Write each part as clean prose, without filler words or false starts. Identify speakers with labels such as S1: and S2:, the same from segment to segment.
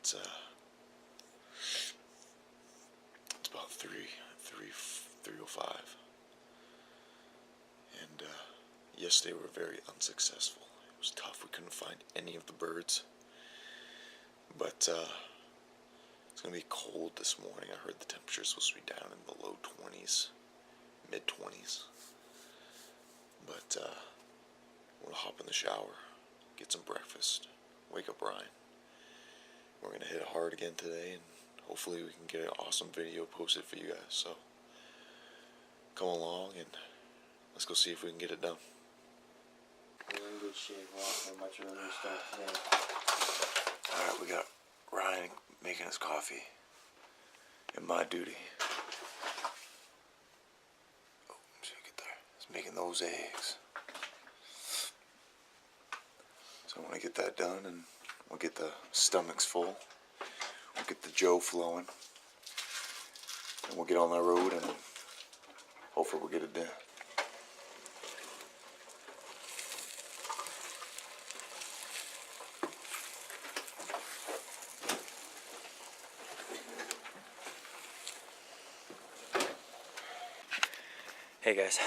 S1: It's about 3:05, and yesterday we were very unsuccessful. It was tough. We couldn't find any of the birds, but it's gonna be cold this morning. I heard the temperature is supposed to be down in the low 20s, mid 20s. But we're gonna hop in the shower, get some breakfast, wake up Ryan. We're gonna hit it hard again today, and hopefully we can get an awesome video posted for you guys. So come along and let's go see if we can get it done.
S2: We're in good shape. We'll have a much earlier start today.
S1: Alright, we got Ryan making his coffee and my duty. Oh, check it there. He's making those eggs. So I want to get that done, and we'll get the stomachs full. We'll get the Joe flowing, and we'll get on the road, and hopefully we'll get it done.
S2: Hey guys,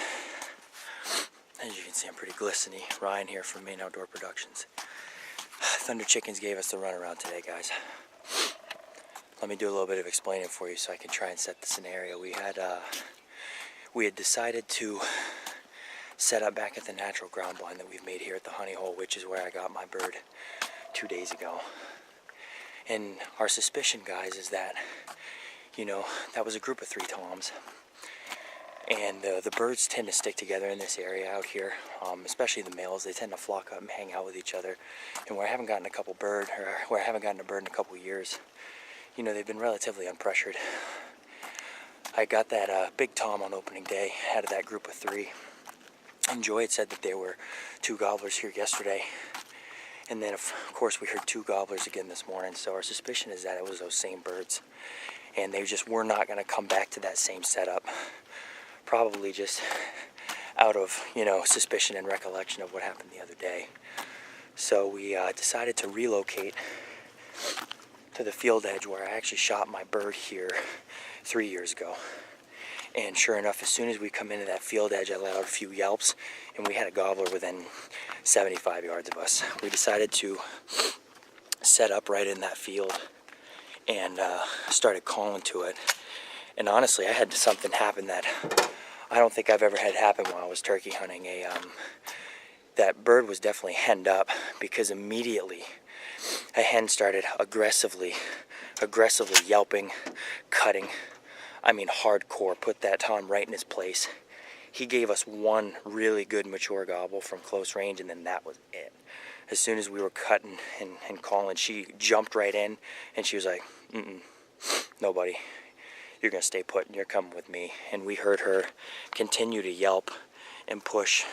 S2: as you can see I'm pretty glistening. Ryan here from Maine Outdoor Productions. Thunder Chickens gave us the runaround today, guys. Let me do a little bit of explaining for you so I can try and set the scenario. We had decided to set up back at the natural ground blind that we've made here at the honey hole, which is where I got my bird 2 days ago. And our suspicion, guys, is that, you know, that was a group of 3 toms. And the birds tend to stick together in this area out here, especially the males. They tend to flock up and hang out with each other. And where I haven't gotten a bird in a couple years, you know, they've been relatively unpressured. I got that big tom on opening day out of that group of 3. And Joy had said that there were 2 gobblers here yesterday. And then, of course, we heard 2 gobblers again this morning. So our suspicion is that it was those same birds. And they just were not going to come back to that same setup. Probably just out of, you know, suspicion and recollection of what happened the other day. So we decided to relocate to the field edge where I actually shot my bird here 3 years ago. And sure enough, as soon as we come into that field edge, I let out a few yelps, and we had a gobbler within 75 yards of us. We decided to set up right in that field and started calling to it. And honestly, I had something happen that I don't think I've ever had happen while I was turkey hunting. That bird was definitely henned up, because immediately a hen started aggressively yelping, cutting. I mean, hardcore. Put that tom right in his place. He gave us one really good mature gobble from close range, and then that was it. As soon as we were cutting and calling, she jumped right in, and she was like, nobody. You're going to stay put and you're coming with me. And we heard her continue to yelp and push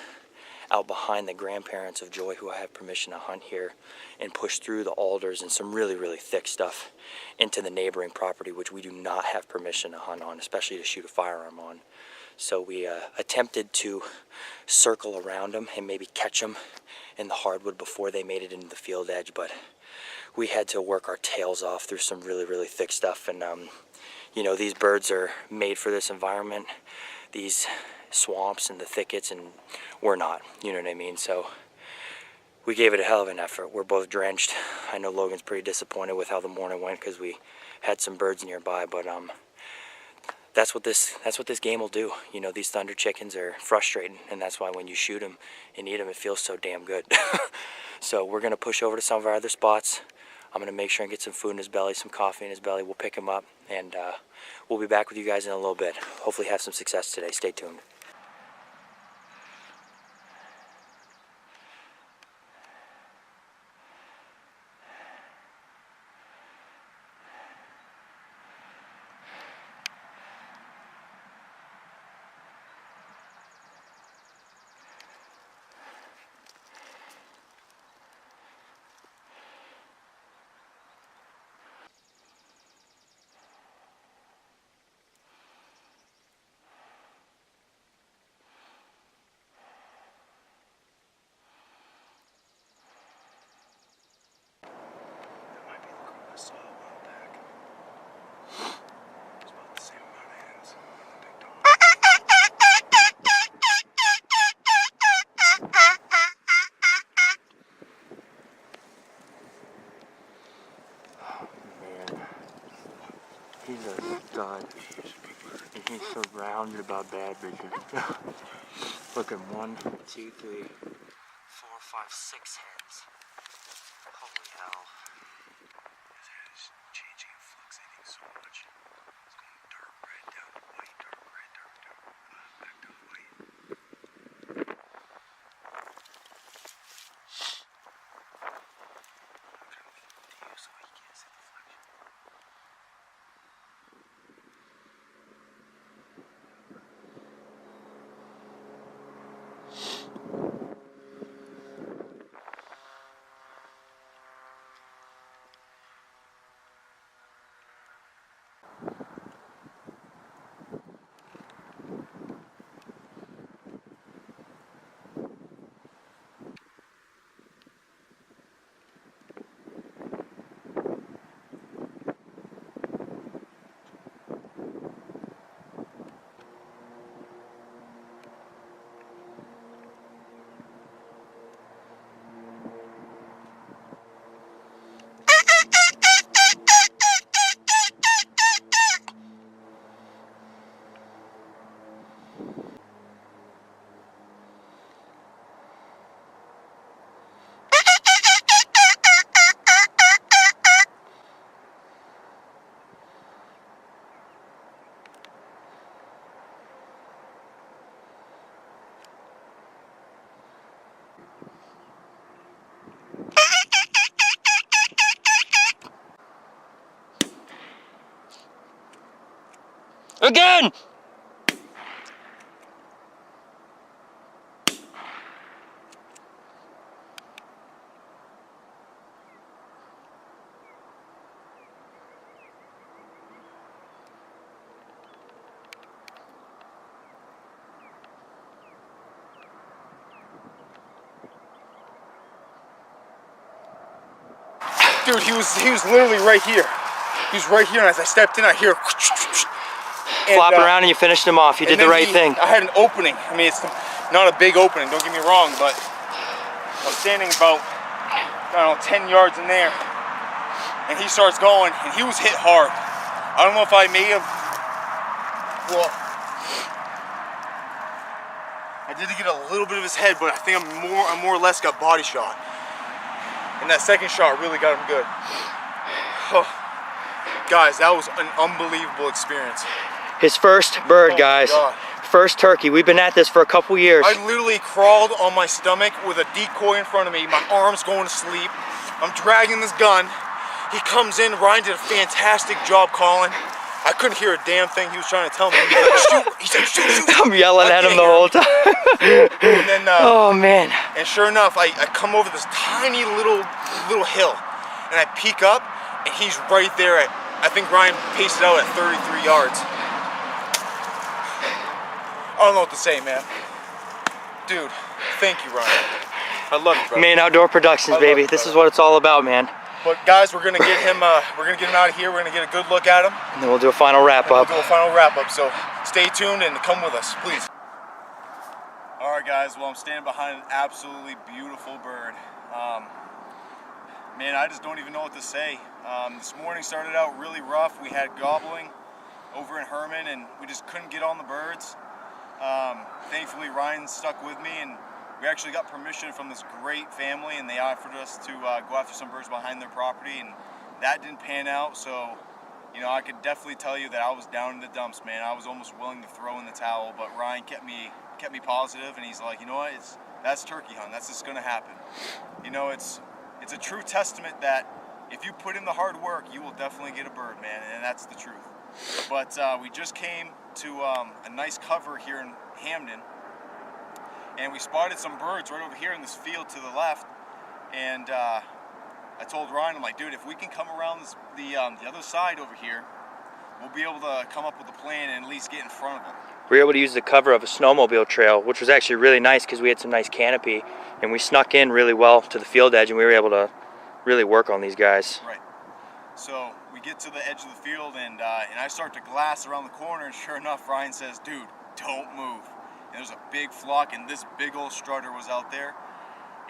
S2: out behind the grandparents of Joy, who I have permission to hunt here, and push through the alders and some really, really thick stuff into the neighboring property, which we do not have permission to hunt on, especially to shoot a firearm on. So we attempted to circle around them and maybe catch them in the hardwood before they made it into the field edge, but we had to work our tails off through some really, really thick stuff. And you know, these birds are made for this environment, these swamps and the thickets, and we're not, you know what I mean? So we gave it a hell of an effort. We're both drenched. I know Logan's pretty disappointed with how the morning went, because we had some birds nearby, but that's what this game will do. You know, these thunder chickens are frustrating, and that's why when you shoot them and eat them, it feels so damn good. So we're gonna push over to some of our other spots. I'm going to make sure and get some food in his belly, some coffee in his belly. We'll pick him up, and we'll be back with you guys in a little bit. Hopefully have some success today. Stay tuned. He's a stud. And he's surrounded by bad bitches. Look at 1, 2, 3, 4, 5, 6 hens. Holy hell.
S1: His head is changing and fluctuating so much. It's going dark red down to white, dark red, dark, back down to white. I'm trying to lean to you so he can't see the reflection.
S2: Again!
S3: Dude, he was literally right here. He was right here, and as I stepped in, I hear
S2: Flopping around and you finished him off. You did the right thing.
S3: I had an opening. I mean, it's not a big opening, don't get me wrong, but I was standing about, I don't know, 10 yards in there, and he starts going, and he was hit hard. I don't know if I may have, well, I did get a little bit of his head, but I think I more or less got body shot. And that second shot really got him good. Oh, guys, that was an unbelievable experience.
S2: His first bird,
S3: Oh
S2: guys.
S3: my God.
S2: First turkey. We've been at this for a couple years.
S3: I literally crawled on my stomach with a decoy in front of me, my arms going to sleep. I'm dragging this gun. He comes in, Ryan did a fantastic job calling. I couldn't hear a damn thing he was trying to tell me. He like, shoot. He said, shoot, shoot.
S2: I'm yelling at him the whole time.
S3: And then,
S2: oh man.
S3: and sure enough, I come over this tiny little hill, and I peek up, and he's right there at, I think Ryan paced it out at 33 yards. I don't know what to say, man. Dude, thank you, Ryan. I love you, brother.
S2: Maine Outdoor Productions,
S3: I love
S2: baby.
S3: you,
S2: This is
S3: brother.
S2: what it's all about, man.
S3: But guys, we're gonna get him out of here. We're gonna get a good look at him.
S2: And then we'll do a final wrap
S3: We'll
S2: up.
S3: do a final wrap up. So stay tuned and come with us, please. All right, guys. Well, I'm standing behind an absolutely beautiful bird. Man, I just don't even know what to say. This morning started out really rough. We had gobbling over in Herman, and we just couldn't get on the birds. Thankfully, Ryan stuck with me, and we actually got permission from this great family, and they offered us to go after some birds behind their property, and that didn't pan out. So, you know, I could definitely tell you that I was down in the dumps, man. I was almost willing to throw in the towel, but Ryan kept me positive, and he's like, you know what? That's turkey hunt. That's just gonna happen. You know, it's a true testament that if you put in the hard work, you will definitely get a bird, man, and that's the truth. But we just came to a nice cover here in Hamden, and we spotted some birds right over here in this field to the left. And I told Ryan, I'm like, dude, if we can come around the other side over here, we'll be able to come up with a plan and at least get in front of them.
S2: We were able to use the cover of a snowmobile trail, which was actually really nice because we had some nice canopy, and we snuck in really well to the field edge, and we were able to really work on these guys.
S3: Right. So we get to the edge of the field, and I start to glass around the corner, and sure enough, Ryan says, dude, don't move. And there's a big flock, and this big old strutter was out there.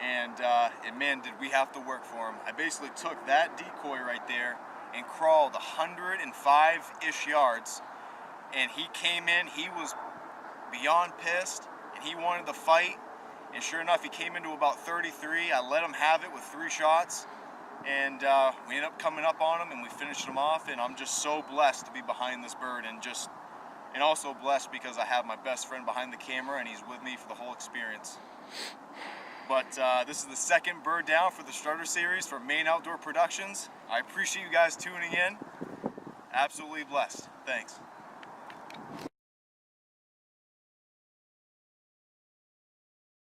S3: And man, did we have to work for him. I basically took that decoy right there and crawled 105-ish yards. And he came in, he was beyond pissed, and he wanted to fight. And sure enough, he came into about 33. I let him have it with 3 shots. And we ended up coming up on him, and we finished him off. And I'm just so blessed to be behind this bird, and also blessed because I have my best friend behind the camera, and he's with me for the whole experience. But this is the second bird down for the starter series for Maine Outdoor Productions. I appreciate you guys tuning in. Absolutely blessed. Thanks.